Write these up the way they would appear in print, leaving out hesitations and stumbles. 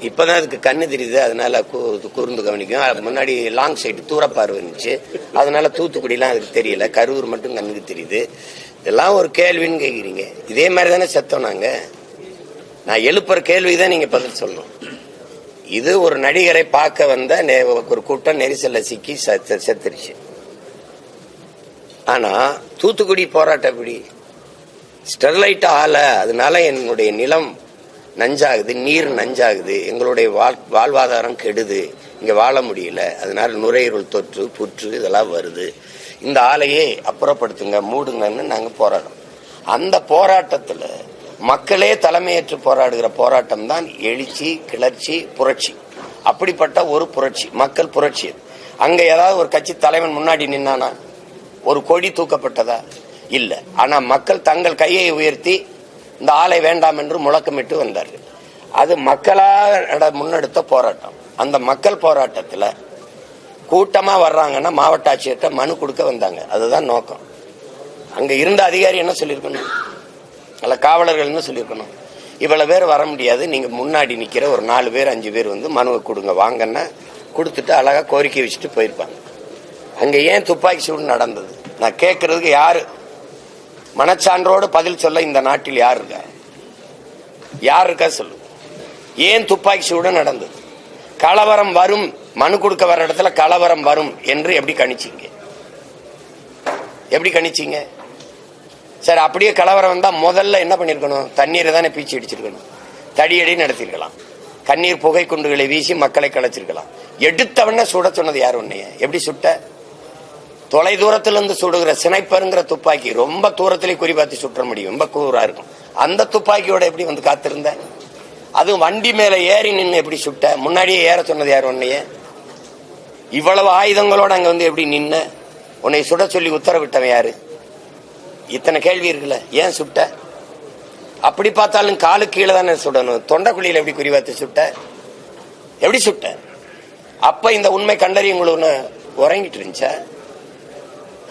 இப்பதான் அதுக்கு கண்ணு தெரியுது, அதனால கூர்ந்து கவனிக்கும். முன்னாடி லாங் சைடு தூரப்பார்வை இருந்துச்சு, அதனால தூத்துக்குடிலாம் அதுக்கு தெரியல. கரூர் மட்டும் கண்ணுக்கு தெரியுது. இதெல்லாம் ஒரு கேள்வின்னு கேட்குறீங்க. இதே மாதிரி தானே செத்தோம் நாங்க. நான் எழுப்புற கேள்விதான் நீங்க பதில் சொல்லணும். இது ஒரு நடிகரை பார்க்க வந்த ஒரு கூட்டம் நெரிசல்ல சிக்கி செத்துருச்சு. ஆனா தூத்துக்குடி போராட்டம் எப்படி? ஸ்டெர்லைட் ஆல, அதனால என்னுடைய நிலம் நஞ்சாகுது, நீர் நஞ்சாகுது, எங்களுடைய வாழ்வாதாரம் கெடுது, இங்க வாழ முடியல, அதனால நுரையீரல் தொற்று புற்று இதெல்லாம் வருது, இந்த ஆலையை அப்புறப்படுத்துங்க மூடுங்கன்னு நாங்க போராடுறோம். அந்த போராட்டத்துல மக்களே தலைமையேற்று போராடுகிற போராட்டம் தான் எழுச்சி, கிளர்ச்சி, புரட்சி. அப்படிப்பட்ட ஒரு புரட்சி, மக்கள் புரட்சி. அங்க ஏதாவது ஒரு கட்சி தலைவன் முன்னாடி நின்னானா? ஒரு கொடி தூக்கப்பட்டதா? இல்ல. ஆனா மக்கள் தங்கள் கையை உயர்த்தி இந்த ஆலை வேண்டாம் என்று முழக்கமிட்டு வந்தார்கள். அது மக்களாக முன்னெடுத்த போராட்டம். அந்த மக்கள் போராட்டத்துல கூட்டமா வர்றாங்கன்னா மாவட்ட ஆட்சியர்கிட்ட மனு கொடுக்க வந்தாங்க. அதுதான் நோக்கம். அங்க இருந்த அதிகாரி என்ன சொல்லியிருக்கணும்? அல்ல காவலர்கள் என்ன சொல்லியிருக்கணும்? இவ்வளவு பேர் வர முடியாது, நீங்க முன்னாடி நிக்கிற ஒரு 4 பேர் 5 பேர் வந்து மனுவை கொடுங்க வாங்கன்னா கொடுத்துட்டு அழகா கோரிக்கை வச்சுட்டு போயிருப்பாங்க. அங்க ஏன் துப்பாக்கி சூடு நடந்தது? நான் கேட்கறதுக்கு யாரு மனச்சான்றோடு பதில் சொல்ல இந்த நாட்டில் யார் இருக்கா? யார் இருக்கா சொல்லு. ஏன் துப்பாக்கி சூடு நடந்தது? கலவரம் வரும், மனு கொடுக்க வர இடத்துல கலவரம் வரும் என்று எப்படி கணிச்சீங்க? எப்படி கணிச்சீங்க? சரி, அப்படியே கலவரம் வந்தா முதல்ல என்ன பண்ணிருக்கணும்? தண்ணீரை தானே பீச்சி அடிச்சிருக்கணும், தடியடி நடத்திருக்கலாம், கண்ணீர் புகை குண்டுகளை வீசி மக்களை கலைச்சிருக்கலாம். எடுத்தவன சுட சொன்னது யார்? உன்னைய எப்படி சுட்ட? தொலை தூரத்திலிருந்து சுடுகிற சினைப்பருங்கிற துப்பாக்கி ரொம்ப தூரத்திலே குறிபார்த்து சுற்ற முடியும், ரொம்ப கூரா இருக்கும். அந்த துப்பாக்கியோட எப்படி வந்து காத்திருந்த? அதுவும் வண்டி மேல ஏறி நின்று எப்படி சுட்ட? முன்னாடியே ஏற சொன்னது யார்? உன்னைய இவ்வளவு ஆயுதங்களோட அங்க வந்து எப்படி நின்ன? உன்னை சுட சொல்லி உத்தரவிட்டவன் யாரு? இத்தனை கேள்வி இருக்குல்ல, ஏன் சுட்ட? அப்படி பார்த்தாலும் காலு கீழே தானே சுடணும். தொண்டைக்குழியில எப்படி குறிவாத்து சுட்ட? எப்படி சுட்ட? அப்ப இந்த உண்மை கண்டறிய உங்களுக்கு உறங்கிட்டு இருந்துச்சா?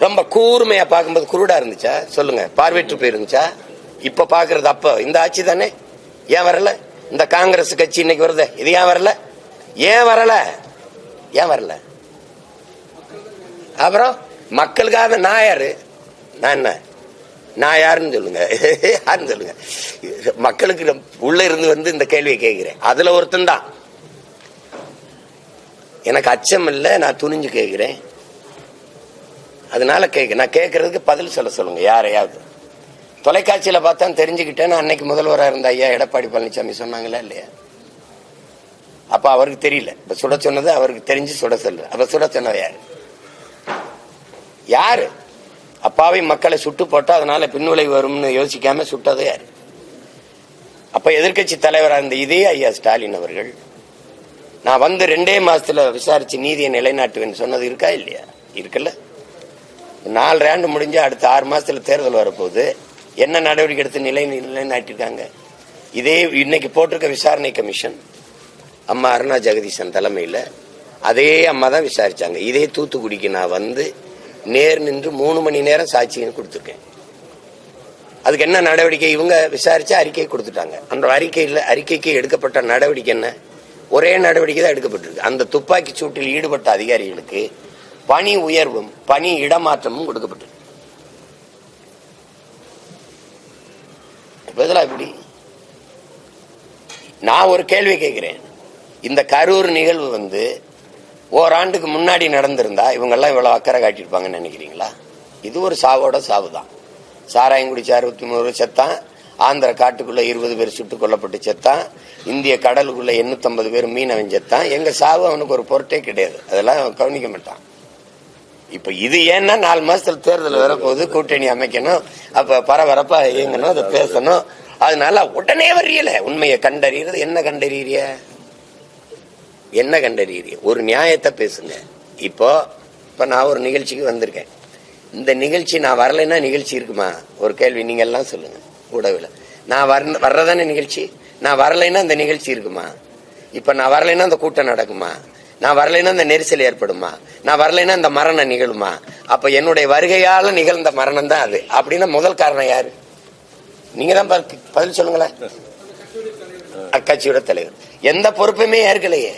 ரொம்ப கூர்மையா பார்க்கும்போது குருடா இருந்துச்சா? சொல்லுங்க. பார்வையற்று போயிருந்துச்சா? இப்ப பாக்குறது அப்ப இந்த ஆட்சி தானே. ஏன் வரல? இந்த காங்கிரஸ் கட்சி இன்னைக்கு வருது, இது ஏன் வரல? ஏன் வரல? ஏன் வரல? அப்புறம் மக்களுக்காக நான் யாரு? நான் என்ன? நான் யாருன்னு சொல்லுங்க. யாருன்னு சொல்லுங்க. மக்களுக்கு உள்ள இருந்து வந்து இந்த கேள்வியை கேட்கிறேன். அதுல ஒருத்தன் தான். எனக்கு அச்சம் இல்லை, நான் துணிஞ்சு கேட்கிறேன். அதனால நான் கேட்கறதுக்கு பதில் சொல்லுங்க. யாரையாவது தொலைக்காட்சியில பார்த்தா தெரிஞ்சுக்கிட்டேன்னு அன்னைக்கு முதல்வராக இருந்த ஐயா எடப்பாடி பழனிசாமி சொன்னாங்களா இல்லையா? அப்ப அவருக்கு தெரியல, இப்ப சுட சொன்னது அவருக்கு தெரிஞ்சு சுட சொல்லு. அப்ப சுட சொன்னது யாரு? யாரு? அப்பாவை மக்களை சுட்டு போட்டா அதனால பின்விளைவு வரும்னு யோசிக்காம சுட்டது யாரு? அப்ப எதிர்கட்சி தலைவராக இருந்த இதே ஐயா ஸ்டாலின் அவர்கள் நான் வந்து 2 மாசத்துல விசாரிச்சு நீதியை நிலைநாட்டுவேன்னு சொன்னது இருக்கா இல்லையா? இருக்குல்ல. 4 ஆண்டு முடிஞ்சு அடுத்த 6 மாசத்துல தேர்தல் வரப்போகுது. என்ன நடவடிக்கை எடுத்து நிலைநாட்டிருக்காங்க? இதே இன்னைக்கு போட்டிருக்க விசாரணை கமிஷன் அம்மா அருணா ஜெகதீசன் தலைமையில அதே அம்மா தான் விசாரிச்சாங்க. இதே தூத்துக்குடிக்கு நான் வந்து நேர் நின்று 3 மணி நேரம் சாட்சியம் கொடுத்துருக்கேன். அதுக்கு என்ன நடவடிக்கை? இவங்க விசாரிச்சு அறிக்கை கொடுத்துட்டாங்க. அந்த அறிக்கைக்கு எடுக்கப்பட்ட நடவடிக்கை என்ன? ஒரே நடவடிக்கை தான் எடுக்கப்பட்டிருக்கு. அந்த துப்பாக்கி சூட்டில் ஈடுபட்ட அதிகாரிகளுக்கு பணி உயர்வும் பணி இடமாற்றமும் கொடுக்கப்பட்டிருக்கு. எப்படி? நான் ஒரு கேள்வி கேட்கிறேன். இந்த கரூர் நிகழ்வு வந்து ஓராண்டுக்கு முன்னாடி நடந்திருந்தா இவங்க எல்லாம் இவ்வளவு அக்கறை காட்டியிருப்பாங்கன்னு நினைக்கிறீங்களா? இது ஒரு சாவோட சாவு தான். சாராயம் குடிச்ச 63 செத்தான், ஆந்திர காட்டுக்குள்ள 20 பேர் சுட்டுக் கொல்லப்பட்டு செத்தான், இந்திய கடலுக்குள்ள 850 பேர் மீனவன் செத்தான். எங்க சாவு அவனுக்கு ஒரு பொருட்டே கிடையாது, அதெல்லாம் கவனிக்க மாட்டான். இப்ப இது ஏன்னா 4 மாசத்துல தேர்தல் வரப்போகுது, கூட்டணி அமைக்கணும், அப்ப பரபரப்பா இயங்கணும், அதை பேசணும். அதனால உடனே வரியல. உண்மையை கண்டறியறது. என்ன கண்டறிய? என்ன கண்டறிய? ஒரு நியாயத்தை பேசுங்க. இப்போ நான் ஒரு நிகழ்ச்சிக்கு வந்திருக்கேன். இந்த நிகழ்ச்சி நான் வரலைன்னா நிகழ்ச்சி இருக்குமா? ஒரு கேள்வி நீங்க எல்லாம் சொல்லுங்க. ஊடகவில் நான் வர்றதானே நிகழ்ச்சி. நான் வரலைன்னா இந்த நிகழ்ச்சி இருக்குமா? இப்ப நான் வரலைன்னா அந்த கூட்டம் நடக்குமா? நான் வரலைன்னா இந்த நெரிசல் ஏற்படுமா, நான் வரலைன்னா இந்த மரணம் நிகழுமா? அப்ப என்னுடைய வருகையால நிகழ்ந்த மரணம் தான் அது அப்படின்னா முதல் காரணம் யாரு? நீங்க தான் பதில் சொல்லுங்களேன். அக்கட்சியோட தலைவர் எந்த பொறுப்புமே ஏற்கலையே.